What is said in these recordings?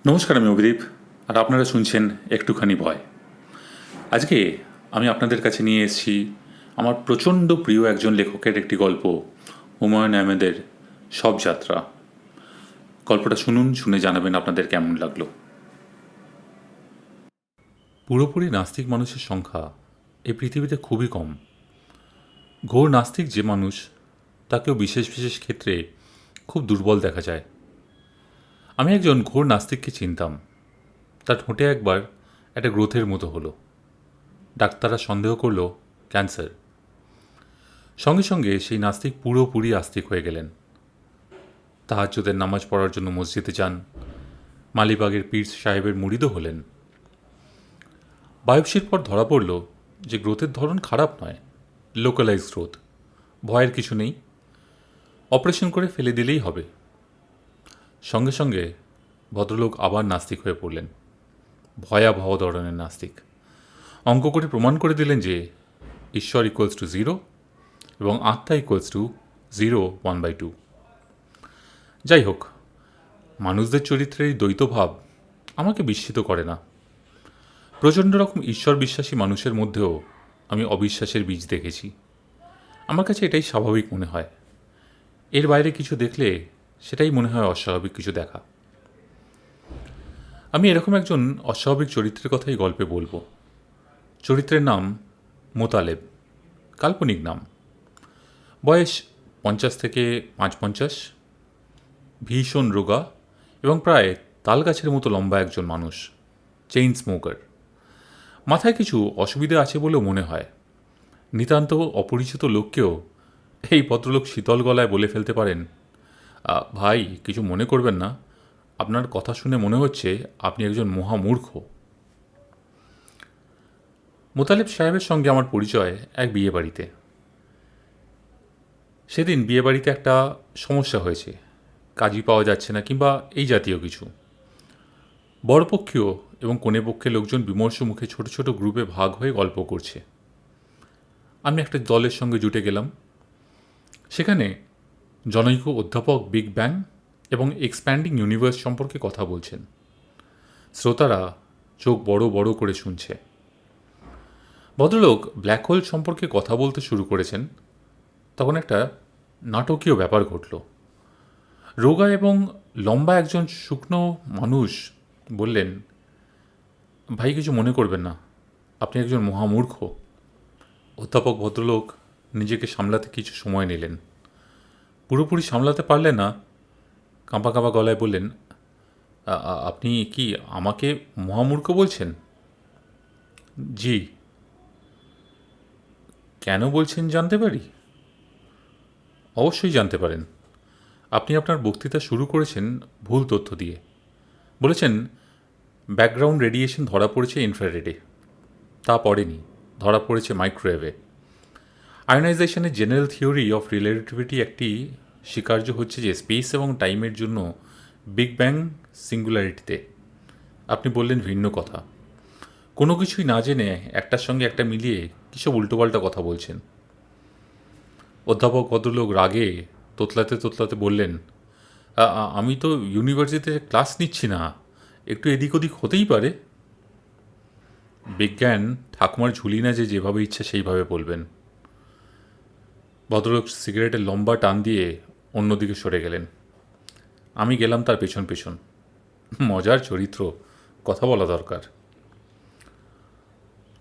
নমস্কার, আমি অভিদীপ, আর আপনারা শুনছেন একটুখানি ভয়। আজকে আমি আপনাদের কাছে নিয়ে এসেছি আমার প্রচণ্ড প্রিয় একজন লেখকের একটি গল্প, হুমায়ুন আহমেদের সব যাত্রা। গল্পটা শুনুন, শুনে জানাবেন আপনাদের কেমন লাগলো। পুরোপুরি নাস্তিক মানুষের সংখ্যা এই পৃথিবীতে খুবই কম। ঘোর নাস্তিক যে মানুষ, তাকেও বিশেষ বিশেষ ক্ষেত্রে খুব দুর্বল দেখা যায়। আমি একজন ঘোর নাস্তিককে চিনতাম। তার ঠোঁটে একবার একটা গ্রোথের মতো হলো। ডাক্তাররা সন্দেহ করল ক্যান্সার। সঙ্গে সঙ্গে সেই নাস্তিক পুরোপুরি আস্তিক হয়ে গেলেন। তাহাজ্জুদের নামাজ পড়ার জন্য মসজিদে যান, মালিবাগের পীর সাহেবের মুরিদও হলেন। বায়োপসির পর ধরা পড়ল যে গ্রোথের ধরন খারাপ নয়, লোকালাইজ গ্রোথ, ভয়ের কিছু নেই, অপারেশন করে ফেলে দিলেই হবে। সঙ্গে সঙ্গে ভদ্রলোক আবার নাস্তিক হয়ে পড়লেন, ভয়াবহ ধরনের নাস্তিক। অঙ্ক করে প্রমাণ করে দিলেন যে ঈশ্বর ইকুয়ালস টু 0 এবং আত্মা ইকুয়ালস টু 0/1/2। যাই হোক, মানুষদের চরিত্রের এই দ্বৈতভাব আমাকে বিস্মিত করে না। প্রচণ্ড রকম ঈশ্বর বিশ্বাসী মানুষের মধ্যেও আমি অবিশ্বাসের বীজ দেখেছি। আমার কাছে এটাই স্বাভাবিক মনে হয়। এর বাইরে কিছু দেখলে সেটাই মনে হয় অস্বাভাবিক কিছু দেখা। আমি এরকম একজন অস্বাভাবিক চরিত্রের কথাই গল্পে বলবো। চরিত্রের নাম মোতালেব, কাল্পনিক নাম। বয়স 50 থেকে 55, ভীষণ রোগা এবং প্রায় তালগাছের মতো লম্বা একজন মানুষ, চেইন স্মোকার। মাথায় কিছু অসুবিধা আছে বলেও মনে হয়। নিতান্ত অপরিচিত লোককেও এই ভদ্রলোক শীতল গলায় বলে ফেলতে পারেন, ভাই কিছু মনে করবেন না, আপনার কথা শুনে মনে হচ্ছে আপনি একজন মহামূর্খ। মোতালেব সাহেবের সঙ্গে আমার পরিচয় এক বিয়েবাড়িতে। সেদিন বিয়েবাড়িতে একটা সমস্যা হয়েছে, কাজই পাওয়া যাচ্ছে না কিংবা এই জাতীয় কিছু। বরপক্ষীয় এবং কনেপক্ষের লোকজন বিমর্ষ মুখে ছোট ছোট গ্রুপে ভাগ হয়ে গল্প করছে। আমি একটা দলের সঙ্গে জুটে গেলাম। সেখানে জনৈক অধ্যাপক বিগ ব্যাং এবং এক্সপ্যান্ডিং ইউনিভার্স সম্পর্কে কথা বলছেন। শ্রোতারা চোখ বড় বড় করে শুনছে। ভদ্রলোক ব্ল্যাক হোল সম্পর্কে কথা বলতে শুরু করেছেন, তখন একটা নাটকীয় ব্যাপার ঘটল। রোগা এবং লম্বা একজন শুকনো মানুষ বললেন, ভাই কিছু মনে করবেন না, আপনি একজন মহামূর্খ। অধ্যাপক ভদ্রলোক নিজেকে সামলাতে কিছু সময় নিলেন। পুরোপুরি সামলাতে পারলেন না, কাঁপা কাঁপা গলায় বললেন, আপনি কি আমাকে মহামূর্খ বলছেন? জি। কেন বলছেন জানতে পারি? অবশ্যই জানতে পারেন। আপনি আপনার বক্তৃতা শুরু করেছেন ভুল তথ্য দিয়ে। বলেছেন ব্যাকগ্রাউন্ড রেডিয়েশন ধরা পড়েছে ইনফ্রারেডে, তা পড়েনি, ধরা পড়েছে মাইক্রোওয়েভে। আয়নাইজেশনের জেনারেল থিওরি অফ রিলেটিভিটি একটি স্বীকার্য হচ্ছে যে স্পেস এবং টাইমের জন্য বিগ ব্যাং সিঙ্গুলারিটিতে। আপনি বললেন ভিন্ন কথা। কোনো কিছুই না জেনে একটার সঙ্গে একটা মিলিয়ে কিসব উল্টোপাল্টা কথা বলছেন। অধ্যাপক ভদ্রলোক রাগে তোতলাতে তোতলাতে বললেন, আমি তো ইউনিভার্সিটিতে ক্লাস নিচ্ছি না, একটু এদিক ওদিক হতেই পারে। বিজ্ঞান ঠাকুমার ঝুলি না যে যেভাবে ইচ্ছে সেইভাবে বলবেন। ভদ্রলোক সিগারেটের লম্বা টান দিয়ে অন্যদিকে সরে গেলেন। আমি গেলাম তার পেছন পেছন। মজার চরিত্র, কথা বলা দরকার।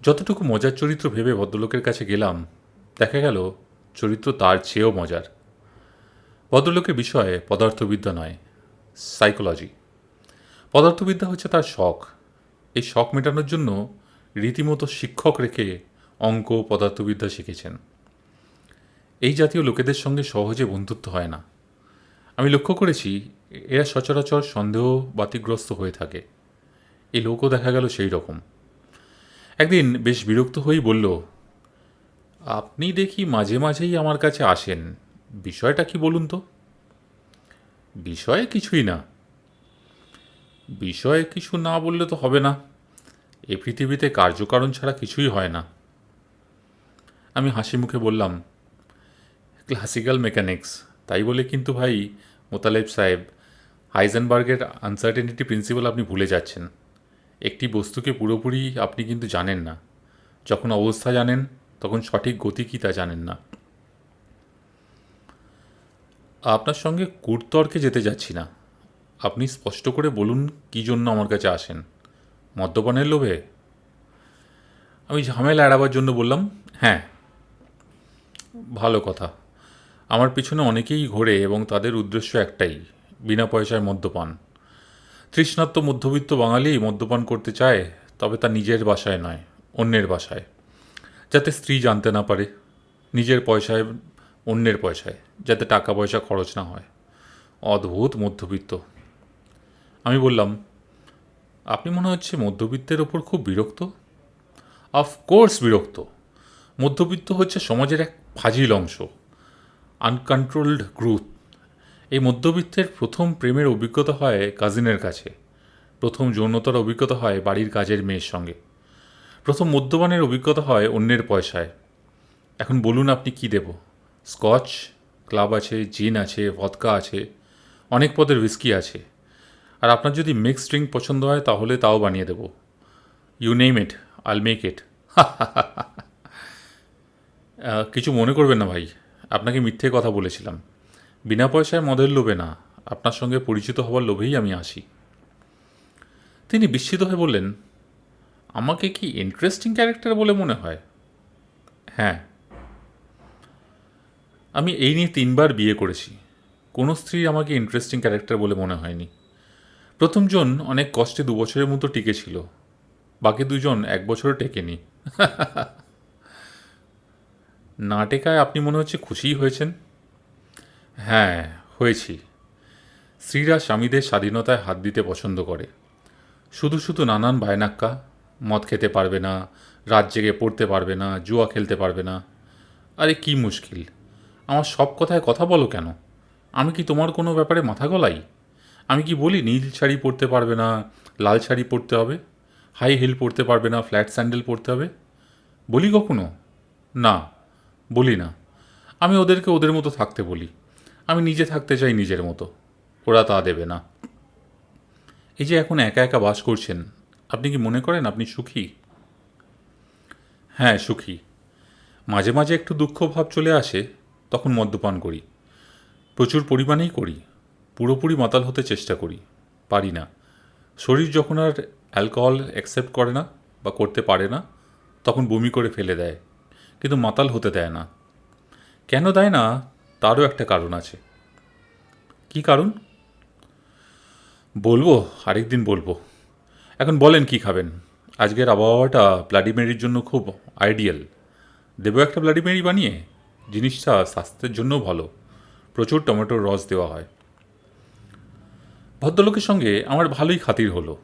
যতটুকু মজার চরিত্র ভেবে ভদ্রলোকের কাছে গেলাম, দেখা গেল চরিত্র তার চেয়েও মজার। ভদ্রলোকের বিষয়ে পদার্থবিদ্যা নয়, সাইকোলজি। পদার্থবিদ্যা হচ্ছে তার শখ। এই শখ মেটানোর জন্য রীতিমতো শিক্ষক রেখে অঙ্ক পদার্থবিদ্যা শিখেছেন। এই জাতীয় লোকেদের সঙ্গে সহজে বন্ধুত্ব হয় না। আমি লক্ষ্য করেছি এরা সচরাচর সন্দেহ বাতিগ্রস্ত হয়ে থাকে। এই লোকও দেখা গেল সেই রকম। একদিন বেশ বিরক্ত হয়েই বলল, আপনি দেখি মাঝে মাঝেই আমার কাছে আসেন, বিষয়টা কি বলুন তো? বিষয়ে কিছুই না। বিষয়ে কিছু না বললে তো হবে না। এ পৃথিবীতে কার্যকারণ ছাড়া কিছুই হয় না। আমি হাসি মুখে বললাম, ক্লাসিক্যাল মেকানিক্স। তাই বলে কিন্তু ভাই মোতালেব সাহেব, হাইজেনবার্গের আনসার্টেনিটি প্রিন্সিপাল আপনি ভুলে যাচ্ছেন। একটি বস্তুকে পুরোপুরি আপনি কিন্তু জানেন না। যখন অবস্থা জানেন তখন সঠিক গতি কী তা জানেন না। আপনার সঙ্গে কূটতর্কে যেতে যাচ্ছি না। আপনি স্পষ্ট করে বলুন কী জন্য আমার কাছে আসেন। মদ্যপানের লোভে? আমি ঝামেলা এড়াবার জন্য বললাম, হ্যাঁ। ভালো কথা। আমার পিছনে অনেকেই ঘোরে এবং তাদের উদ্দেশ্য একটাই, বিনা পয়সায় মদ্যপান। তৃষ্ণার্ত মধ্যবিত্ত বাঙালি মদ্যপান করতে চায়, তবে তা নিজের বাসায় নয়, অন্যের বাসায়, যাতে স্ত্রী জানতে না পারে। নিজের পয়সায়, অন্যের পয়সায়, যাতে টাকা পয়সা খরচ না হয়। অদ্ভুত মধ্যবিত্ত। আমি বললাম, আপনি মনে হচ্ছে মধ্যবিত্তের ওপর খুব বিরক্ত। অফকোর্স বিরক্ত। মধ্যবিত্ত হচ্ছে সমাজের এক ফাজিল অংশ, আনকন্ট্রোলড গ্রুপ। এই মধ্যবিত্তের প্রথম প্রেমের অভিজ্ঞতা হয় কাজিনের কাছে, প্রথম যৌনতার অভিজ্ঞতা হয় বাড়ির কাজের মেয়ের সঙ্গে, প্রথম মদ্যপানের অভিজ্ঞতা হয় অন্যের পয়সায়। এখন বলুন আপনি কি দেব? স্কচ, ক্লাব আছে, জিন আছে, ভদকা আছে, অনেক পদের হুইস্কি আছে। আর আপনার যদি মিক্সড ড্রিঙ্ক পছন্দ হয় তাহলে তাও বানিয়ে দেব। ইউ নেম ইট, আইল মেক ইট। কিছু মনে করবেন না ভাই, আপনাকে মিথ্যে কথা বলেছিলাম। বিনা পয়সায় মদের লোভে না, আপনার সঙ্গে পরিচিত হওয়ার লোভেই আমি আসি। তিনি বিস্মিত হয়ে বললেন, আমাকে কি ইন্টারেস্টিং ক্যারেক্টার বলে মনে হয়? হ্যাঁ। আমি এই নিয়ে 3বার বিয়ে করেছি, কোনো স্ত্রী আমাকে ইন্টারেস্টিং ক্যারেক্টার বলে মনে হয়নি। প্রথমজন অনেক কষ্টে 2 বছরের মতো টিকেছিল, বাকি দুজন 1 বছরও টেকেনি। না টেকায় আপনি মনে হচ্ছে খুশিই হয়েছেন। হ্যাঁ, হয়েছি। স্ত্রীরা স্বামীদের স্বাধীনতায় হাত দিতে পছন্দ করে। শুধু শুধু নানান বায়নাক্কা, মদ খেতে পারবে না, রাত জেগে পড়তে পারবে না, জুয়া খেলতে পারবে না। আরে কি মুশকিল, আমার সব কথায় কথা বলো কেন? আমি কি তোমার কোনো ব্যাপারে মাথা গলাই? আমি কি বলি নীল শাড়ি পরতে পারবে না, লাল শাড়ি পরতে হবে, হাই হিল পরতে পারবে না, ফ্ল্যাট স্যান্ডেল পরতে হবে? বলি কখনো? না, বলি না। আমি ওদেরকে ওদের মতো থাকতে বলি। আমি নিজে থাকতে চাই নিজের মতো, ওরা তা দেবে না। এই যে এখন একা একা বাস করছেন, আপনি কি মনে করেন আপনি সুখী? হ্যাঁ, সুখী। মাঝে মাঝে একটু দুঃখ ভাব চলে আসে, তখন মদ্যপান করি। প্রচুর পরিমাণেই করি। পুরোপুরি মাতাল হতে চেষ্টা করি, পারি না। শরীর যখন আর অ্যালকোহল অ্যাকসেপ্ট করে না বা করতে পারে না, তখন বমি করে ফেলে দেয়, কিন্তু মাতাল হতে দেয় না। কেন দেয় না, তারও একটা কারণ আছে। কি কারণ? বলবো, আরেকদিন বলবো। এখন বলেন কি খাবেন? আজকের আবহাওয়াটা ব্লাডি মেরির জন্য খুব আইডিয়াল। দেবো একটা ব্লাডি মেরি বানিয়ে? জিনিসটা স্বাস্থ্যের জন্যও ভালো, প্রচুর টমেটোর রস দেওয়া হয়। ভদ্রলোকের সঙ্গে আমার ভালোই খাতির হলো।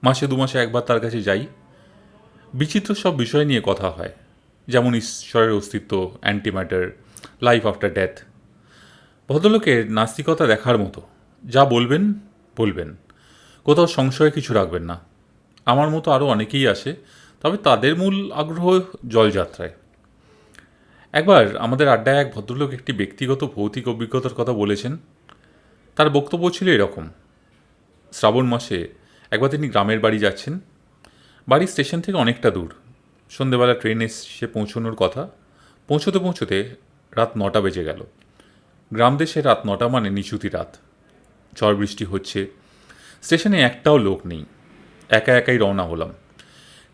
মাসে 2 মাসে একবার তার কাছে যাই। বিচিত্র সব বিষয় নিয়ে কথা হয়, যেমন ঈশ্বরের অস্তিত্ব, অ্যান্টিম্যাটার, লাইফ আফটার ডেথ। ভদ্রলোকের নাস্তিকতা দেখার মতো, যা বলবেন বলবেন, কোথাও সংশয়ে কিছু রাখবেন না। আমার মতো আরও অনেকেই আসে, তবে তাদের মূল আগ্রহ জলযাত্রায়। একবার আমাদের আড্ডায় এক ভদ্রলোক একটি ব্যক্তিগত ভৌতিক অভিজ্ঞতার কথা বলেছেন। তার বক্তব্য ছিল এরকম: শ্রাবণ মাসে একবার তিনি গ্রামের বাড়ি যাচ্ছেন। বাড়ি স্টেশন থেকে অনেকটা দূর। সন্ধেবেলা ট্রেন এসে পৌঁছানোর কথা। পৌঁছতে পৌঁছতে রাত 9টা বেজে গেল। গ্রাম দেশে রাত 9টা মানে নিচুতি রাত। ঝড় বৃষ্টি হচ্ছে, স্টেশনে একটাও লোক নেই। একা একাই রওনা হলাম।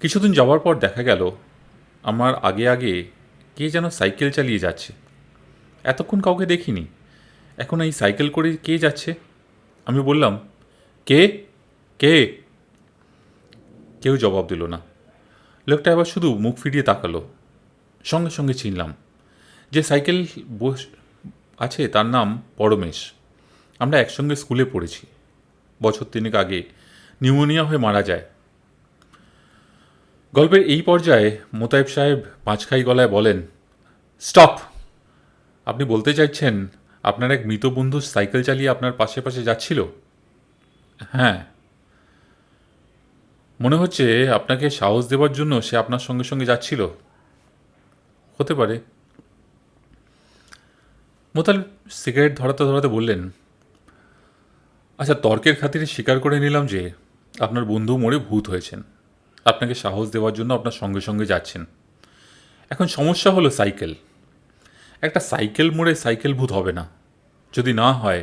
কিছুদিন যাওয়ার পর দেখা গেল আমার আগে আগে কে যেন সাইকেল চালিয়ে যাচ্ছে। এতক্ষণ কাউকে দেখিনি, এখন এই সাইকেল করে কে যাচ্ছে? আমি বললাম, কে কে? কেউ জবাব দিল না। লোকটা এবার শুধু মুখ ফিরিয়ে তাকালো। সঙ্গে সঙ্গে চিনলাম। যে সাইকেল আছে তার নাম পরমেশ। আমরা একসঙ্গে স্কুলে পড়েছি। বছর 3 আগে নিউমোনিয়া হয়ে মারা যায়। গল্পের এই পর্যায়ে মোতায়েব সাহেব পাঁচখাই গলায় বলেন, স্টপ! আপনি বলতে চাইছেন আপনার এক মৃত বন্ধু সাইকেল চালিয়ে আপনার পাশে পাশে যাচ্ছিল? হ্যাঁ। মনে হচ্ছে আপনাকে সাহস দেওয়ার জন্য সে আপনার সঙ্গে সঙ্গে যাচ্ছিল। হতে পারে। মোতাল সিগারেট ধরাতে ধরাতে বললেন, আচ্ছা, তর্কের খাতিরে স্বীকার করে নিলাম যে আপনার বন্ধু মরে ভূত হয়েছেন। আপনাকে সাহস দেওয়ার জন্য আপনার সঙ্গে সঙ্গে যাচ্ছেন। এখন সমস্যা হলো সাইকেল। একটা সাইকেল মোড়ে সাইকেল ভূত হবে না। যদি না হয়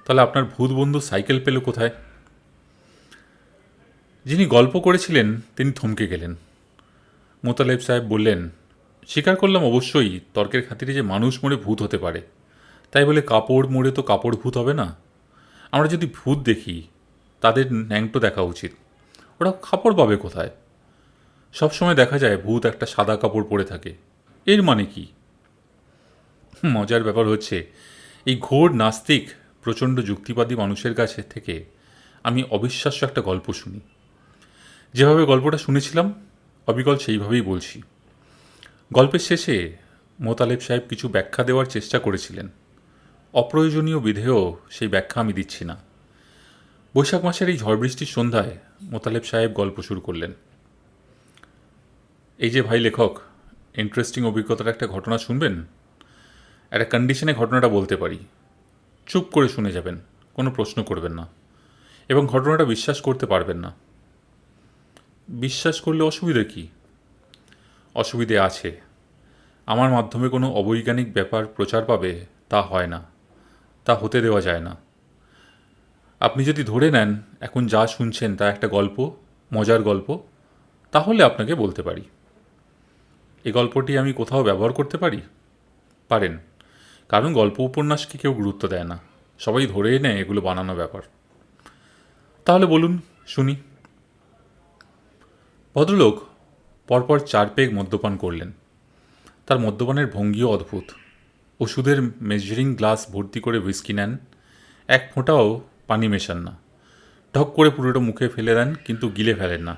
তাহলে আপনার ভূত বন্ধু সাইকেল পেল কোথায়? যিনি গল্প করেছিলেন তিনি থমকে গেলেন। মোতালেব সাহেব বললেন, স্বীকার করলাম অবশ্যই তর্কের খাতিরে যে মানুষ মোড়ে ভূত হতে পারে, তাই বলে কাপড় মোড়ে তো কাপড় ভূত হবে না। আমরা যদি ভূত দেখি তাদের ন্যাংটো দেখা উচিত। ওরা কাপড় পাবে কোথায়? সবসময় দেখা যায় ভূত একটা সাদা কাপড় পরে থাকে। এর মানে কি? মজার ব্যাপার হচ্ছে, এই ঘোর নাস্তিক প্রচণ্ড যুক্তিবাদী মানুষের কাছে থেকে আমি অবিশ্বাস্য একটা গল্প শুনি। যেভাবে গল্পটা শুনেছিলাম অবিকল সেইভাবেই বলছি। গল্পের শেষে মোতালেব সাহেব কিছু ব্যাখ্যা দেওয়ার চেষ্টা করেছিলেন। অপ্রয়োজনীয় বিধেয় সেই ব্যাখ্যা আমি দিচ্ছি না। বৈশাখ মাসের এই ঝড় বৃষ্টির সন্ধ্যায় মোতালেব সাহেব গল্প শুরু করলেন। এই যে ভাই লেখক, ইন্টারেস্টিং অভিজ্ঞতার একটা ঘটনা শুনবেন? একটা কন্ডিশনে ঘটনাটা বলতে পারি। চুপ করে শুনে যাবেন, কোনো প্রশ্ন করবেন না, এবং ঘটনাটা বিশ্বাস করতে পারবেন না। বিশ্বাস করলে অসুবিধে কি? অসুবিধে আছে। আমার মাধ্যমে কোনো অবৈজ্ঞানিক ব্যাপার প্রচার পাবে তা হয় না, তা হতে দেওয়া যায় না। আপনি যদি ধরে নেন এখন যা শুনছেন তা একটা গল্প, মজার গল্প, তাহলে আপনাকে বলতে পারি। এই গল্পটি আমি কোথাও ব্যবহার করতে পারি? পারেন, কারণ গল্প উপন্যাসকে কেউ গুরুত্ব দেয় না, সবাই ধরেই নেয় এগুলো বানানো ব্যাপার। তাহলে বলুন, শুনি। ভদ্রলোক পরপর 4 পেগ মদ্যপান করলেন। তার মদ্যপানের ভঙ্গিও অদ্ভুত। ওষুধের মেজারিং গ্লাস ভর্তি করে হুইস্কি নেন, এক ফোঁটাও পানি মেশান না, ঢক করে পুরোটা মুখে ফেলে দেন, কিন্তু গিলে ফেলেন না।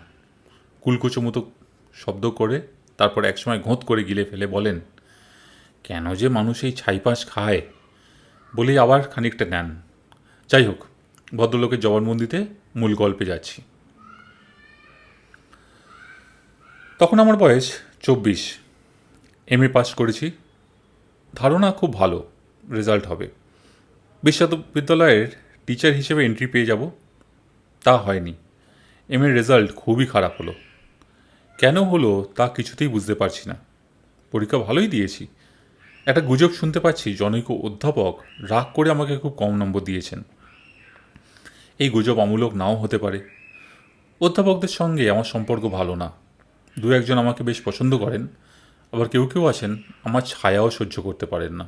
কুলকুচো মতো শব্দ করে তারপর একসময় ঘোঁত করে গিলে ফেলে বলেন, কেন যে মানুষ এই ছাইপাশ খায়, বলেই আবার খানিকটা নেন। যাই হোক, ভদ্রলোকের জবানবন্দিতে মূল গল্পে যাচ্ছি। তখন আমার বয়স 24। MA পাস করেছি। ধারণা খুব ভালো রেজাল্ট হবে, বিশ্ববিদ্যালয়ের টিচার হিসেবে এন্ট্রি পেয়ে যাব। তা হয়নি। MA রেজাল্ট খুবই খারাপ হলো। কেন হলো তা কিছুতেই বুঝতে পারছি না। পরীক্ষা ভালোই দিয়েছি। একটা গুজব শুনতে পাচ্ছি জনৈক অধ্যাপক রাগ করে আমাকে খুব কম নম্বর দিয়েছেন। এই গুজব অমূলক নাও হতে পারে। অধ্যাপকদের সঙ্গে আমার সম্পর্ক ভালো না। দু একজন আমাকে বেশ পছন্দ করেন, আবার কেউ কেউ আছেন আমার ছায়াও সহ্য করতে পারেন না।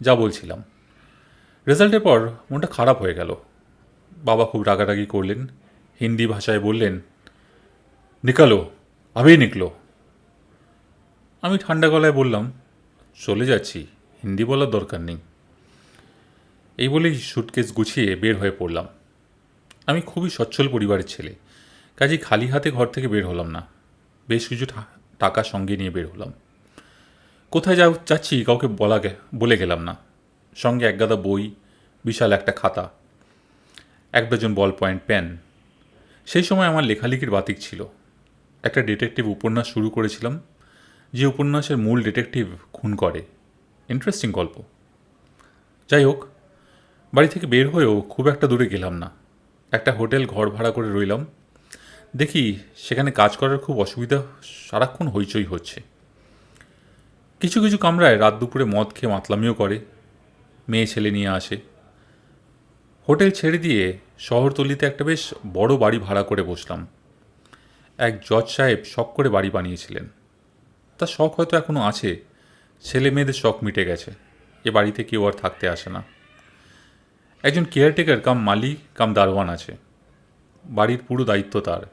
যা বলছিলাম, রেজাল্টের পর মনটা খারাপ হয়ে গেল। বাবা খুব রাগারাগি করলেন, হিন্দি ভাষায় বললেন, নিকালো, আবেই নিকলো। আমি ঠান্ডা গলায় বললাম, চলে যাচ্ছি, হিন্দি বলার দরকার নেই। এই বলেই সুটকেস গুছিয়ে বের হয়ে পড়লাম। আমি খুবই সচ্ছল পরিবারের ছেলে, কাজেই খালি হাতে ঘর থেকে বের হলাম না। বেশ কিছু টাকা সঙ্গে নিয়ে বের হলাম। কোথায় যাচ্ছি কাউকে বলে গেলাম না। সঙ্গে এক গাদা বই, বিশাল একটা খাতা, 1 ডজন বল পয়েন্ট পেন। সেই সময় আমার লেখালেখির বাতিক ছিল। একটা ডিটেকটিভ উপন্যাস শুরু করেছিলাম, যে উপন্যাসের মূল ডিটেকটিভ খুন করে। ইন্টারেস্টিং গল্প। যাই হোক, বাড়ি থেকে বের হয়েও খুব একটা দূরে গেলাম না। একটা হোটেল ঘর ভাড়া করে রইলাম। দেখি সেখানে কাজ করার খুব অসুবিধা, সারাক্ষণ হইচই হচ্ছে। কিছু কিছু কামরায় রাত দুপুরে মদ খেয়ে মাতলামিও করে, মেয়ে ছেলে নিয়ে আসে। হোটেল ছেড়ে দিয়ে শহরতলিতে একটা বেশ বড় বাড়ি ভাড়া করে বসলাম। এক জজ সাহেব শখ করে বাড়ি বানিয়েছিলেন। তার শখ হয়তো এখনও আছে, ছেলে মেয়েদের শখ মিটে গেছে, এ বাড়িতে কেউ আর থাকতে আসে না। একজন কেয়ারটেকার কাম মালি কাম দারোয়ান আছে, বাড়ির পুরো দায়িত্ব তার।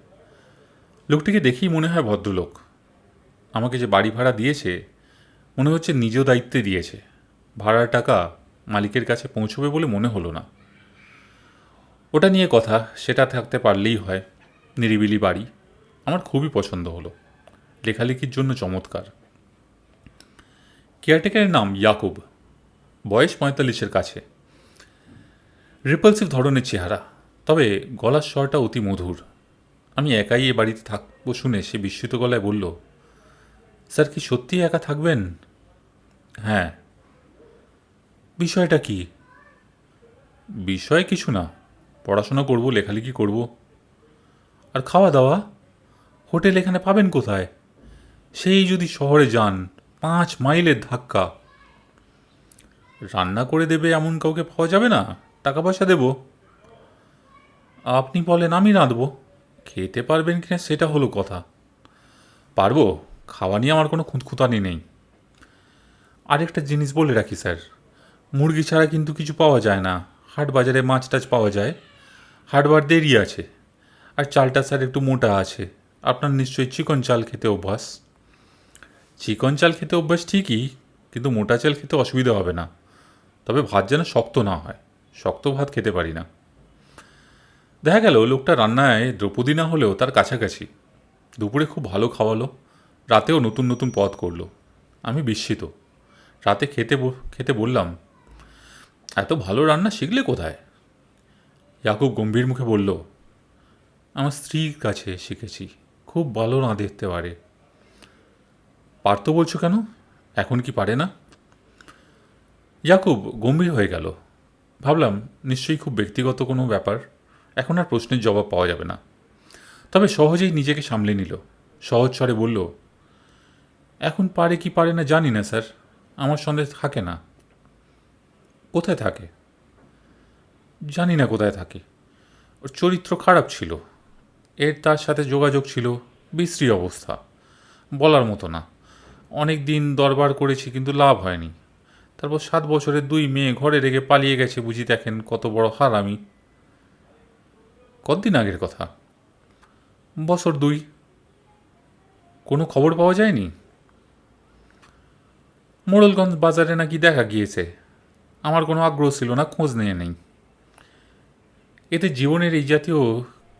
লোকটিকে দেখেই মনে হয় ভদ্রলোক। আমাকে যে বাড়ি ভাড়া দিয়েছে মনে হচ্ছে নিজ দায়িত্বে দিয়েছে। ভাড়ার টাকা মালিকের কাছে পৌঁছবে বলে মনে হলো না। ওটা নিয়ে কথা, সেটা থাকতে পারলেই হয়। নিরিবিলি বাড়ি, আমার খুবই পছন্দ হলো। লেখালেখির জন্য চমৎকার। কেয়ারটেকারের নাম ইয়াকুব, বয়স 45-এর কাছে। রিপালসিভ ধরনের চেহারা, তবে গলার স্বরটা অতি মধুর। আমি একাই এ বাড়িতে থাকবো শুনে সে বিস্মিত গলায় বলল, স্যার কি সত্যিই একা থাকবেন? হ্যাঁ। বিষয়টা কি? বিষয় কিছু না, পড়াশোনা করব, লেখালেখি করব। আর খাওয়া দাওয়া হোটেল এখানে পাবেন কোথায়? সেই যদি শহরে যান, 5 মাইলের ধাক্কা। রান্না করে দেবে এমন কাউকে পাওয়া যাবে না? টাকা পয়সা দেব? আপনি বলেন আমি রাঁধব, খেতে পারবেন কিনা সেটা হলো কথা। পারবো, খাওয়া নিয়ে আমার কোনো খুঁতখুঁতানি নেই। আরেকটা জিনিস বলে রাখি স্যার, মুরগি ছাড়া কিন্তু কিছু পাওয়া যায় না। হাট বাজারে মাছ টাছ পাওয়া যায়, হাটবার দেরি আছে। আর চালটা স্যার একটু মোটা আছে। আপনার নিশ্চয়ই চিকন চাল খেতে অভ্যাস। চিকন চাল খেতে অভ্যাস ঠিকই, কিন্তু মোটা চাল খেতে অসুবিধা হবে না। তবে ভাত যেন শক্ত না হয়, শক্ত ভাত খেতে পারি না। দেখা গেল লোকটা রান্নায় দ্রৌপদী না হলেও তার কাছাকাছি। দুপুরে খুব ভালো খাওয়ালো, রাতেও নতুন নতুন পদ করলো। আমি বিস্মিত। রাতে খেতে বললাম, এত ভালো রান্না শিখলে কোথায়? ইয়াকুব গম্ভীর মুখে বলল, আমার স্ত্রীর কাছে শিখেছি, খুব ভালো রাঁধতে পারে। পারতো বলছো কেন? এখন কি পারে না? ইয়াকুব গম্ভীর হয়ে গেল। ভাবলাম নিশ্চয়ই খুব ব্যক্তিগত কোনো ব্যাপার, এখন আর প্রশ্নের জবাব পাওয়া যাবে না। তবে সহজেই নিজেকে সামলে নিল। সহজ স্বরে বলল, এখন পারে কি পারে না জানি না স্যার, আমার সন্দেহ থাকে না। কোথায় থাকে? জানি না কোথায় থাকে। ওর চরিত্র খারাপ ছিল, তার সাথে যোগাযোগ ছিল বিশ্রী অবস্থা, বলার মতো না। অনেক দিন দরবার করেছি কিন্তু লাভ হয়নি। তারপর 7 বছরের 2 মেয়ে ঘরে রেখে পালিয়ে গেছে, বুঝি দেখেন কত বড় হারামি। কতদিন আগের কথা? বছর 2। কোনো খবর পাওয়া যায়নি? মোড়লগঞ্জ বাজারে নাকি দেখা গিয়েছে। আমার কোনো আগ্রহ ছিল না, খোঁজ নিয়ে নেই। এতে জীবনের এই জাতীয়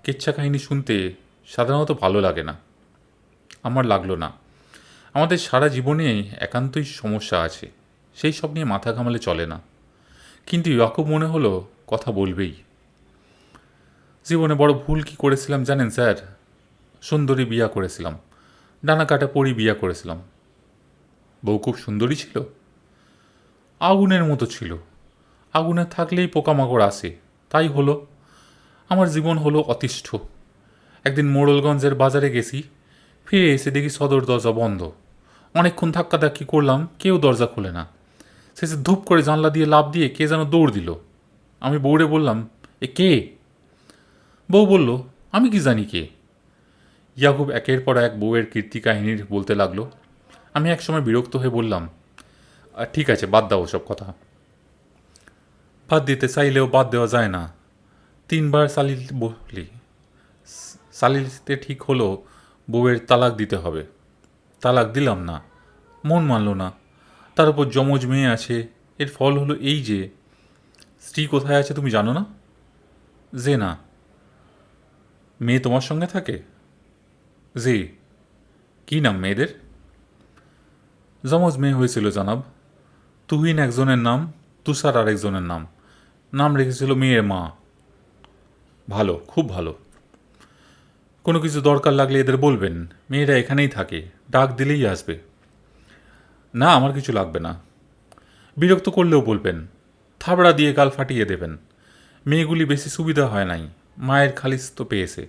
কেচ্ছা কাহিনী শুনতে সাধারণত ভালো লাগে না। আমার লাগলো না। আমাদের সারা জীবনে একান্তই সমস্যা আছে, সেই সব নিয়ে মাথা ঘামালে চলে না। কিন্তু ইয়াকুব মনে হলো কথা বলবেই। জীবনে বড় ভুল কি করেছিলাম জানেন স্যার? সুন্দরী বিয়া করেছিলাম, ডানা কাটা পরি বিয়া করেছিলাম। বউ খুব সুন্দরী ছিল, আগুনের মতো ছিল। আগুনে থাকলেই পোকামাকড় আসে, তাই হলো। আমার জীবন হলো অতিষ্ঠ। একদিন মোড়লগঞ্জের বাজারে গেছি, ফিরে এসে দেখি সদর দরজা বন্ধ। অনেকক্ষণ ধাক্কাধাক্কি করলাম, কেউ দরজা খোলে না। শেষে ধূপ করে জানলা দিয়ে লাফ দিয়ে কে যেন দৌড় দিল। আমি বউরে বললাম, এ কে? বউ বলল, আমি কি জানি কে। ইয়াকুব একের পর এক বউয়ের কীর্তি কাহিনী বলতে লাগলো। আমি একসময় বিরক্ত হয়ে বললাম, ঠিক আছে, বাদ দাও সব কথা। বাদ দিতে চাইলেও বাদ দেওয়া যায় না। 3 বার সালিল বলি, সালিতে ঠিক হলো বউয়ের তালাক দিতে হবে। তালাক দিলাম না, মন মানল না। তার উপর যমজ মেয়ে আছে। এর ফল হলো এই যে, স্ত্রী কোথায় আছে তুমি জানো না? যে না। মেয়ে তোমার সঙ্গে থাকে? জি। কী নাম মেয়েদের? যমজ মেয়ে হয়েছিল জনাব। তুহিন একজনের নাম, তুষার আরেকজনের নাম। নাম রেখেছিল মেয়ের মা। ভালো, খুব ভালো। কোনো কিছু দরকার লাগলে এদের বলবেন, মেয়েরা এখানেই থাকে, ডাক দিলেই আসবে। না, আমার কিছু লাগবে না। বিরক্ত করলেও বলবেন, থাবড়া দিয়ে গাল ফাটিয়ে দেবেন। মেয়েগুলি বেশি সুবিধা হয় নাই, মায়ের খালিস তো পেয়েছে।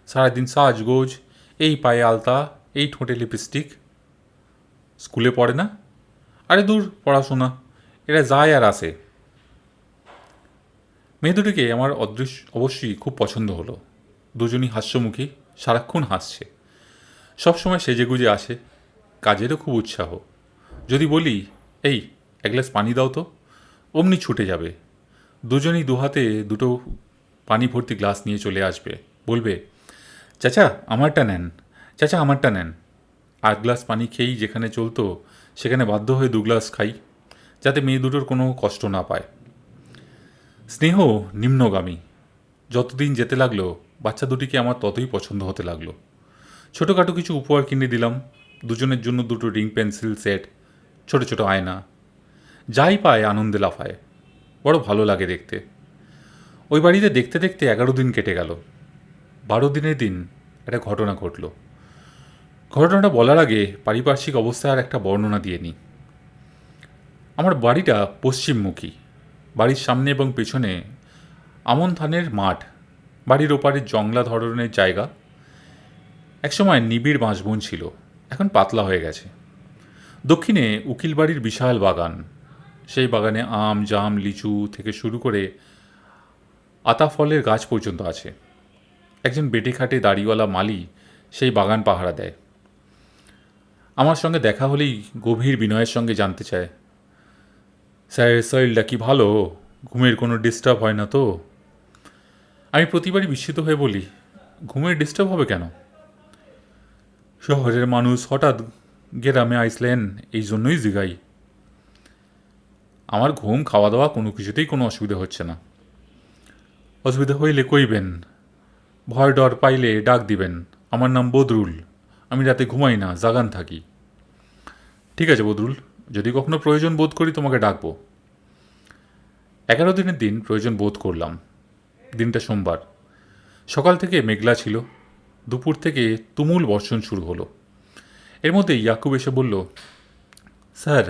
সারাদিন সাজগোজ, এই পায়ে আলতা, এই ঠোঁটে লিপস্টিক। স্কুলে পড়ে না? আরে দূর, পড়াশোনা, এরা যায় আর আসে। মেয়ে দুটিকে আমার অবশ্যই খুব পছন্দ হলো। দুজনই হাস্যমুখী, সারাক্ষণ হাসছে, সবসময় সেজেগুজে আসে, কাজেরও খুব উৎসাহ। যদি বলি, এই 1 গ্লাস পানি দাও তো, অমনি ছুটে যাবে। দুজনেই দুহাতে দুটো পানি ভর্তি গ্লাস নিয়ে চলে আসবে, বলবে, চাচা আমারটা নেন, চাচা আমারটা নেন। 8 গ্লাস পানি খেয়েই যেখানে চলতো সেখানে বাধ্য হয়ে 2 গ্লাস খাই, যাতে মেয়ে দুটোর কোনো কষ্ট না পায়। স্নেহ নিম্নগামী। যতদিন যেতে লাগলো বাচ্চা দুটিকে আমার ততই পছন্দ হতে লাগলো। ছোটোখাটো কিছু উপহার কিনে দিলাম, দুজনের জন্য 2টো রিং পেন্সিল সেট, ছোট ছোট আয়না। যাই পায় আনন্দে লাফায়, বড় ভালো লাগে দেখতে। ওই বাড়িতে দেখতে দেখতে 11 দিন কেটে গেল। 12 দিনের দিন একটা ঘটনা ঘটল। ঘটনাটা বলার আগে পারিপার্শ্বিক অবস্থার একটা বর্ণনা দিয়ে নিই। আমার বাড়িটা পশ্চিমমুখী। বাড়ির সামনে এবং পেছনে আমন ধানের মাঠ, বাড়ির ওপারে জংলা ধরনের জায়গা। একসময় নিবিড় বাঁশবন ছিল, এখন পাতলা হয়ে গেছে। দক্ষিণে উকিল বাড়ির বিশাল বাগান, সেই বাগানে আম, জাম, লিচু থেকে শুরু করে আতা ফলের গাছ পর্যন্ত আছে। একজন বেটে খাটে দাড়িওয়ালা মালি সেই বাগান পাহারা দেয়। আমার সঙ্গে দেখা হলেই গভীর বিনয়ের সঙ্গে জানতে চায়, স্যার শরীরটা কি ভালো? ঘুমের কোনো ডিস্টার্ব হয় না তো? আমি প্রতিবারই বিস্মিত হয়ে বলি, ঘুমের ডিস্টার্ব হবে কেন? শহরের মানুষ হঠাৎ গ্রামে আইসলেন, এই জন্যই জিগাই। আমার ঘুম, খাওয়া দাওয়া কোনো কিছুতেই কোনো অসুবিধা হচ্ছে না। অসুবিধা হইলে কইবেন, ভয় ডর পাইলে ডাক দিবেন। আমার নাম বদরুল, আমি রাতে ঘুমাই না, জাগান থাকি। ঠিক আছে বদরুল, যদি কখনো প্রয়োজন বোধ করি তোমাকে ডাকবো। 11 দিনের দিন প্রয়োজন বোধ করলাম। দিনটা সোমবার। সকাল থেকে মেঘলা ছিল, দুপুর থেকে তুমুল বর্ষণ শুরু হলো। এর মধ্যে ইয়াকুব এসে বলল, স্যার,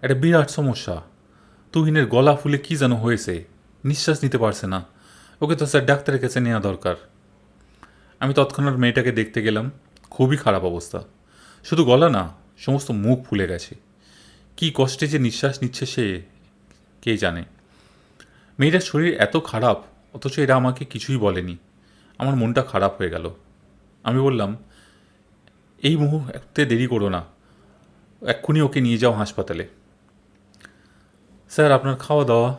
একটা বিরাট সমস্যা। তুহিনের গলা ফুলে কি যেন হয়েছে, নিঃশ্বাস নিতে পারছে না। ওকে তো স্যার ডাক্তারের কাছে নেওয়া দরকার। আমি তৎক্ষণাৎ মেয়েটাকে দেখতে গেলাম। খুবই খারাপ অবস্থা। শুধু গলা না, সমস্ত মুখ ফুলে গেছে। কি কষ্টে যে নিঃশ্বাস নিচ্ছে সে কে জানে। মেয়েটার শরীর এত খারাপ, অথচ এরা আমাকে কিছুই বলেনি। আমার মনটা খারাপ হয়ে গেল। আমি বললাম, এই মুহূর্তে দেরি করো না, এক্ষুনি ওকে নিয়ে যাও হাসপাতালে। স্যার, আপনার খাওয়া দাওয়া?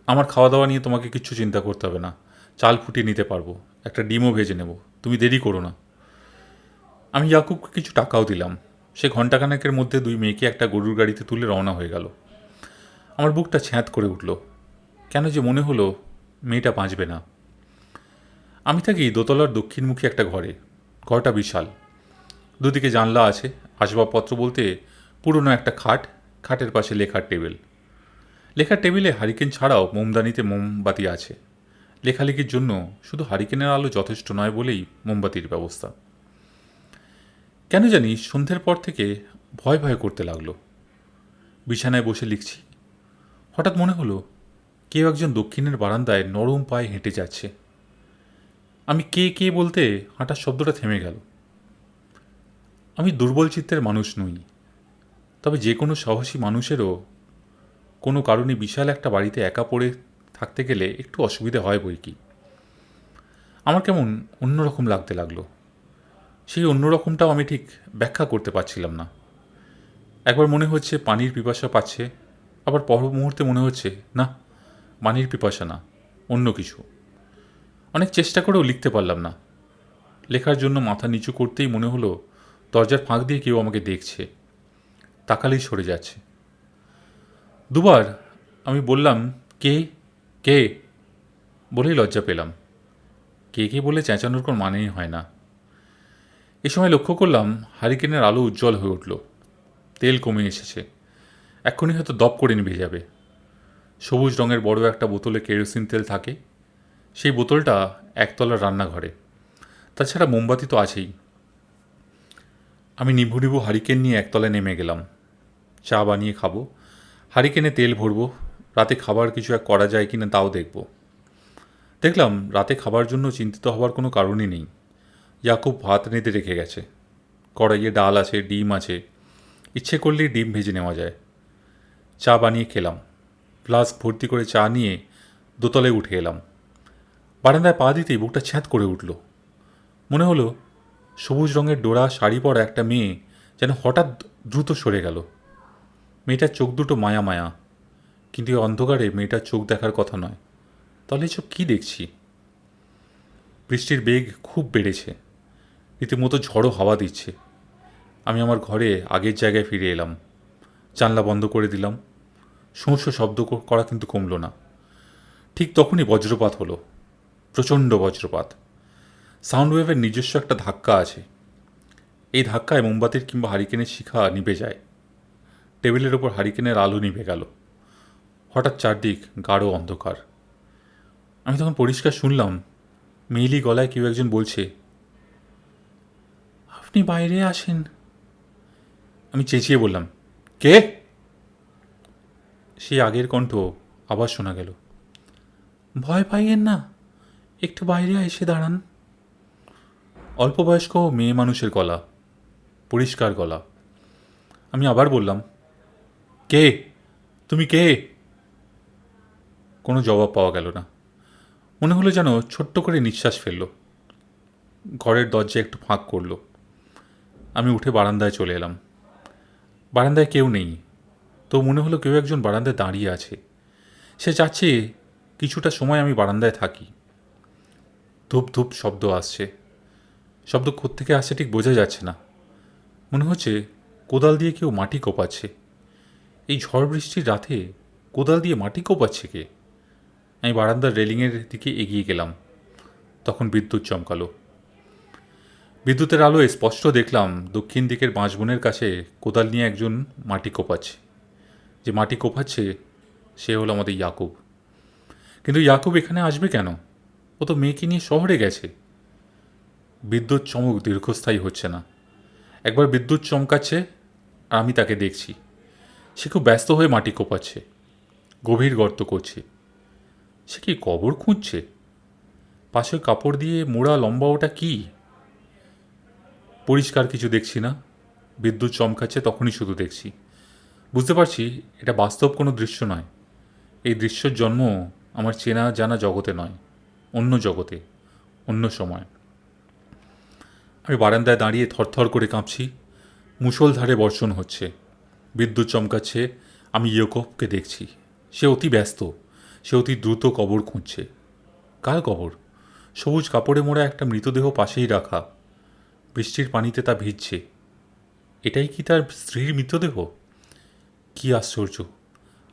আমার খাওয়া দাওয়া নিয়ে তোমাকে কিচ্ছু চিন্তা করতে হবে না। চাল ফুটিয়ে নিতে পারবো, একটা ডিমও ভেজে নেব। তুমি দেরি করো না। আমি ইয়াকুবকে কিছু টাকাও দিলাম। সে ঘণ্টাখানেকের মধ্যে দুই মেয়েকে একটা গরুর গাড়িতে তুলে রওনা হয়ে গেল। আমার বুকটা ছ্যাঁত করে উঠল। কেন যে মনে হলো মেয়েটা বাঁচবে না। আমি থাকি দোতলার দক্ষিণমুখী একটা ঘরে। ঘরটা বিশাল, দুদিকে জানলা আছে। আসবাবপত্র বলতে পুরনো একটা খাট, খাটের পাশে লেখার টেবিল। লেখার টেবিলে হারিকেন ছাড়াও মোমদানিতে মোমবাতি আছে। লেখালেখির জন্য শুধু হারিকেনের আলো যথেষ্ট নয় বলেই মোমবাতির ব্যবস্থা। কেন জানি সন্ধ্যের পর থেকে ভয় ভয় করতে লাগলো। বিছানায় বসে লিখছি, হঠাৎ মনে হলো কেউ একজন দক্ষিণের বারান্দায় নরম পায়ে হেঁটে যাচ্ছে। আমি কে কে বলতে হাঁটার শব্দটা থেমে গেল। আমি দুর্বল চিত্তের মানুষ নই, তবে যে কোনো সাহসী মানুষেরও কোনো কারণে বিশাল একটা বাড়িতে একা পড়ে থাকতে গেলে একটু অসুবিধে হয় বই কি। আমার কেমন অন্যরকম লাগতে লাগলো। সেই অন্যরকমটাও আমি ঠিক ব্যাখ্যা করতে পারছিলাম না। একবার মনে হচ্ছে পানির পিপাসা পাচ্ছে, আবার পর মুহূর্তে মনে হচ্ছে না, পানির পিপাসা না, অন্য কিছু। অনেক চেষ্টা করেও লিখতে পারলাম না। লেখার জন্য মাথা নিচু করতেই মনে হলো দরজার ফাঁক দিয়ে কেউ আমাকে দেখছে, তাকালেই সরে যাচ্ছে। দুবার আমি বললাম, কে কে বলেই লজ্জা পেলাম। কে কে বলে চেঁচানোর কোনো মানেই হয় না। এ সময় লক্ষ্য করলাম হারিকেনের আলো উজ্জ্বল হয়ে উঠল। তেল কমে এসেছে, এক্ষুনি হয়তো দপ করে নিভে যাবে। সবুজ রঙের বড় একটা বোতলে কেরোসিন তেল থাকে। সেই বোতলটা একতলার রান্নাঘরে। তাছাড়া মোমবাতি তো আছেই। আমি নিভু নিভু হারিকেন নিয়ে একতলায় নেমে গেলাম। চা বানিয়ে খাবো, হারিকেনে তেল ভরবো, রাতে খাবার কিছু এক করা যায় কিনা তাও দেখব। দেখলাম রাতে খাবার জন্য চিন্তিত হওয়ার কোনো কারণই নেই। ইয়াকুব ভাত রেঁধে রেখে গেছে। কড়াইয়ে ডাল আছে, ডিম আছে, ইচ্ছে করলেই ডিম ভেজে নেওয়া যায়। চা বানিয়ে খেলাম। ফ্লাস্ক ভর্তি করে চা নিয়ে দোতলায় উঠে এলাম। বারান্দায় পা দিতেই বুকটা ছ্যাঁত করে উঠল। মনে হলো সবুজ রঙের ডোরা শাড়ি পরা একটা মেয়ে যেন হঠাৎ দ্রুত সরে গেল। মেয়েটার চোখ দুটো মায়া মায়া, কিন্তু এই অন্ধকারে মেয়েটার চোখ দেখার কথা নয়। তাহলে এসব কী দেখছি? বৃষ্টির বেগ খুব বেড়েছে, রীতিমতো ঝড়ো হাওয়া দিচ্ছে। আমি আমার ঘরে আগের জায়গায় ফিরে এলাম। জানলা বন্ধ করে দিলাম। শোঁ শব্দ করা কিন্তু কমল না। ঠিক তখনই বজ্রপাত হলো, প্রচণ্ড বজ্রপাত। সাউন্ড ওয়েভের নিজস্ব একটা ধাক্কা আছে। এই ধাক্কায় মোমবাতির কিংবা হারিকেনের শিখা নিভে যায়। টেবিলের ওপর হারিকেনের আলো নিভে গেল। হঠাৎ চারদিক গাঢ় অন্ধকার। আমি তখন পরিষ্কার শুনলাম মেইলি গলায় কেউ একজন বলছে, আপনি বাইরে আসেন। আমি চেঁচিয়ে বললাম, কে? সেই আগের কণ্ঠ আবার শোনা গেল, ভয় পাইয়েন না, একটু বাইরে এসে দাঁড়ান। অল্প বয়স্ক মেয়ে মানুষের গলা, পরিষ্কার গলা। আমি আবার বললাম, কে? তুমি কে? কোনো জবাব পাওয়া গেল না। মনে হলো যেন ছোট্ট করে নিঃশ্বাস ফেলল। ঘরের দরজা একটু ফাঁক করল। আমি উঠে বারান্দায় চলে এলাম। বারান্দায় কেউ নেই, তো মনে হলো কেউ একজন বারান্দায় দাঁড়িয়ে আছে। সে চাচ্ছে কিছুটা সময় আমি বারান্দায় থাকি। ধূপ ধূপ শব্দ আসছে। শব্দ কোত্থেকে আসছে ঠিক বোঝা যাচ্ছে না। মনে হচ্ছে কোদাল দিয়ে কেউ মাটি কোপাচ্ছে। এই ঝড় বৃষ্টির রাতে কোদাল দিয়ে মাটি কোপাচ্ছে কে? আমি বারান্দার রেলিংয়ের দিকে এগিয়ে গেলাম। তখন বিদ্যুৎ চমকালো। বিদ্যুতের আলোয় স্পষ্ট দেখলাম দক্ষিণ দিকের বাঁশবনের কাছে কোদাল নিয়ে একজন মাটি কোপাচ্ছে। যে মাটি কোপাচ্ছে সে হলো আমাদের ইয়াকুব। কিন্তু ইয়াকুব এখানে আসবে কেন? ও তো মেয়েকে নিয়ে শহরে গেছে। বিদ্যুৎ চমক দীর্ঘস্থায়ী হচ্ছে না। একবার বিদ্যুৎ চমকাচ্ছে আর আমি তাকে দেখছি। সে খুব ব্যস্ত হয়ে মাটি কোপাচ্ছে, গভীর গর্ত করছে। সে কি কবর খুঁজছে? পাশে কাপড় দিয়ে মোড়া লম্বা ওটা কি? পরিষ্কার কিছু দেখছি না। বিদ্যুৎ চমকাচ্ছে তখনই শুধু দেখছি। বুঝতে পারছি এটা বাস্তব কোনো দৃশ্য নয়। এই দৃশ্যের জন্ম আমার চেনা জানা জগতে নয়, অন্য জগতে, অন্য সময়। আমি বারান্দায় দাঁড়িয়ে থরথর করে কাঁপছি। মুষলধারে বর্ষণ হচ্ছে, বিদ্যুৎ চমকাচ্ছে। আমি ইয়াকুবকে দেখছি। সে অতি ব্যস্ত, সে অতি দ্রুত কবর খুঁজছে। কার কবর? সবুজ কাপড়ে মোড়া একটা মৃতদেহ পাশেই রাখা। বৃষ্টির পানিতে তা ভিজছে। এটাই কি তার স্ত্রীর মৃতদেহ? কি আশ্চর্য!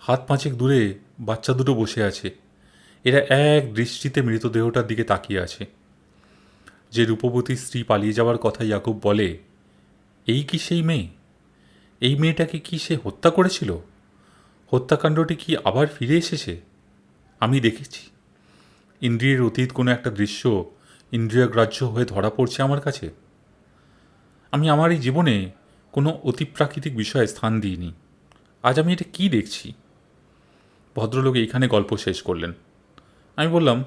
হাত পাঁচেক দূরে বাচ্চা দুটো বসে আছে। এরা এক দৃষ্টিতে মৃতদেহটার দিকে তাকিয়ে আছে। যে রূপবতী স্ত্রী পালিয়ে যাওয়ার কথা ইয়াকুব বলে, এই কি সেই মেয়ে? এই মেয়েটাকে কি সে হত্যা করেছিল? হত্যাকাণ্ডটি কি আবার ফিরে এসেছে? আমি দেখেছি। ইন্দ্রিয়ের অতীত কোনো একটা দৃশ্য ইন্দ্রিয়গ্রাহ্য হয়ে ধরা পড়ছে আমার কাছে। আমি আমার এই জীবনে কোনো অতিপ্রাকৃতিক বিষয়ে স্থান দিইনি। আজ আমি এটা কি দেখছি? ভদ্রলোক এইখানে গল্প শেষ করলেন। আমি বললাম,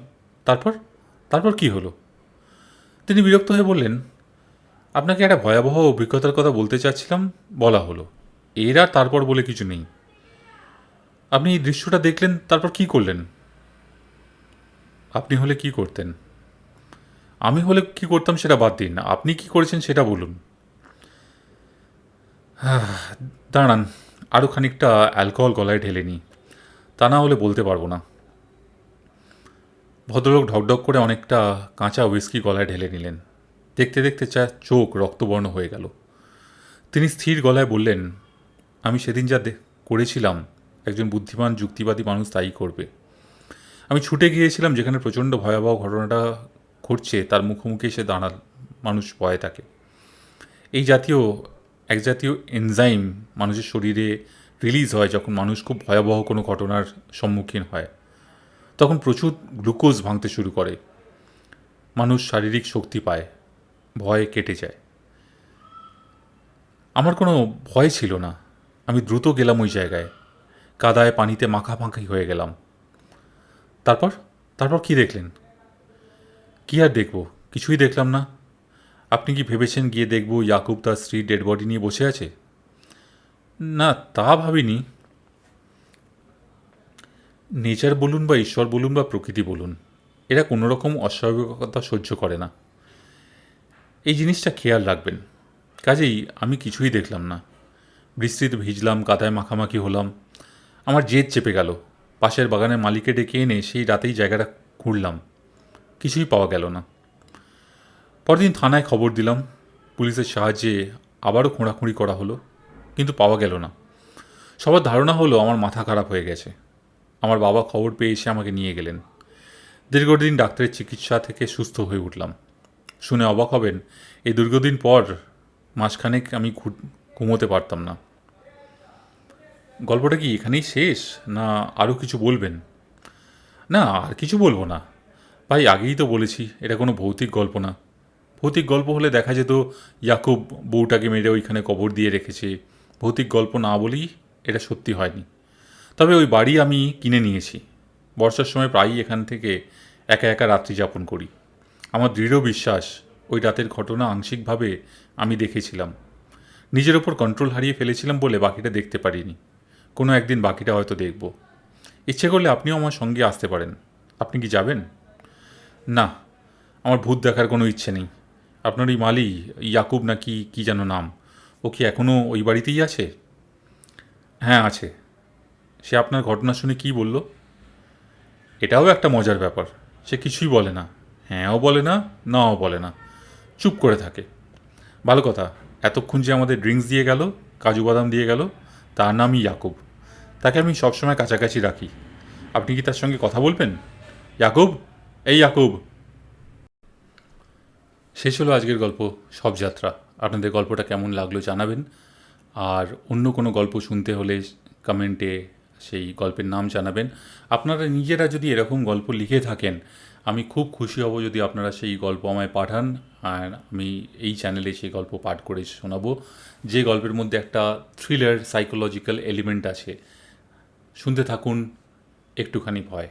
তারপর? তারপর কি হলো? তিনি বিরক্ত হয়ে বললেন, আপনাকে একটা ভয়াবহ অভিজ্ঞতার কথা বলতে চাচ্ছিলাম, বলা হলো। এর আর তারপর বলে কিছু নেই। আপনি এই দৃশ্যটা দেখলেন, তারপর কি করলেন? আপনি হলে কি করতেন? আমি হলে কি করতাম সেটা বাদ দিন, আপনি কি করেছেন সেটা বলুন। দাঁড়ান, আরও খানিকটা অ্যালকোহল গলায় ঢেলে নিই, তা না হলে বলতে পারবো না। ভদ্রলোক ঢকঢক করে অনেকটা কাঁচা হুইস্কি গলায় ঢেলে নিলেন। দেখতে দেখতে চোখ রক্তবর্ণ হয়ে গেল। তিনি স্থির গলায় বললেন, আমি সেদিন যা করেছিলাম একজন বুদ্ধিমান যুক্তিবাদী মানুষ তাই করবে। আমি ছুটে গিয়েছিলাম যেখানে প্রচণ্ড ভয়াবহ ঘটনাটা ঘটছে, তার মুখোমুখি এসে দাঁড়াল মানুষ ভয়ে থাকে। এই জাতীয় এক জাতীয় এনজাইম মানুষের শরীরে রিলিজ হয় যখন মানুষ খুব ভয়াবহ কোনো ঘটনার সম্মুখীন হয়। তখন প্রচুর গ্লুকোজ ভাঙতে শুরু করে। মানুষ শারীরিক শক্তি পায়, ভয় কেটে যায়। আমার কোনো ভয় ছিল না। আমি দ্রুত গেলাম ওই জায়গায়। কাদায় পানিতে মাখামাখি হয়ে গেলাম। তারপর তারপর কি দেখলেন? কি আর দেখব? কিছুই দেখলাম না। আপনি কি ভেবেছেন গিয়ে দেখব ইয়াকুব তার স্ত্রীর ডেড বডি নিয়ে বসে আছে? না, তা ভাবিনি। নেচার বলুন বা ঈশ্বর বলুন বা প্রকৃতি বলুন, এরা কোনো রকম অস্বাভাবিকতা সহ্য করে না। এই জিনিসটা খেয়াল রাখবেন। কাজেই আমি কিছুই দেখলাম না। বৃষ্টিতে ভিজলাম, কাদায় মাখামাখি হলাম। আমার জেদ চেপে গেল। পাশের বাগানের মালিককে ডেকে এনে সেই রাতেই জায়গাটা ঘুরলাম। কিছুই পাওয়া গেল না। পরদিন থানায় খবর দিলাম। পুলিশের সাহায্যে আবারও খোঁড়াখুঁড়ি করা হলো, কিন্তু পাওয়া গেল না। সবার ধারণা হলো আমার মাথা খারাপ হয়ে গেছে। আমার বাবা খবর পেয়ে এসে আমাকে নিয়ে গেলেন। দীর্ঘদিন ডাক্তারের চিকিৎসা থেকে সুস্থ হয়ে উঠলাম। শুনে অবাক হবেন, এই দীর্ঘদিন পর মাসখানেক আমি ঘুমোতে পারতাম না। গল্পটা কি এখানেই শেষ, না আরও কিছু বলবেন? না, আর কিছু বলবো না ভাই। আগেই তো বলেছি এটা কোনো ভৌতিক গল্প না। ভৌতিক গল্প হলে দেখা যেত ইয়াকুব বউটাকে মেরে ওইখানে কবর দিয়ে রেখেছে। ভৌতিক গল্প না বলেই এটা সত্যি হয়নি। তবে ওই বাড়ি আমি কিনে নিয়েছি। বর্ষার সময় প্রায়ই এখান থেকে একা একা রাত্রি যাপন করি। আমার দৃঢ় বিশ্বাস ওই রাতের ঘটনা আংশিকভাবে আমি দেখেছিলাম। নিজের ওপর কন্ট্রোল হারিয়ে ফেলেছিলাম বলে বাকিটা দেখতে পারিনি। কোনো একদিন বাকিটা হয়তো দেখব। ইচ্ছে করলে আপনিও আমার সঙ্গে আসতে পারেন। আপনি কি যাবেন? না, আমার ভূত দেখার কোনো ইচ্ছে নেই। আপনার ওই মালি, ইয়াকুব নাকি কি যেন নাম, ও কি এখনও ওই বাড়িতেই আছে? হ্যাঁ, আছে। সে আপনার ঘটনা শুনে কি বলল? এটাও একটা মজার ব্যাপার। সে কিছুই বলে না, হ্যাঁও বলে না, নাও বলে না, চুপ করে থাকে। ভালো কথা, এতক্ষণ যে আমাদের ড্রিঙ্কস দিয়ে গেল, কাজু বাদাম দিয়ে গেল, তার নামই ইয়াকুব। তাকে আমি সবসময় কাছাকাছি রাখি। আপনি কি তার সঙ্গে কথা বলবেন? ইয়াকুব, এই ইয়াকুব। শেষ হলো আজকের গল্প শবযাত্রা। আপনাদের গল্পটা কেমন লাগলো জানাবেন। আর অন্য কোনো গল্প শুনতে হলে কমেন্টে সেই গল্পের নাম জানাবেন। আপনারা নিজেরা যদি এরকম গল্প লিখে থাকেন, আমি খুব খুশি হব যদি আপনারা সেই গল্প আমায় পাঠান, আর আমি এই চ্যানেলে সেই গল্প পাঠ করে শোনাবো। যে গল্পের মধ্যে একটা থ্রিলার সাইকোলজিক্যাল এলিমেন্ট আছে। শুনতে থাকুন, একটুখানি ভয়।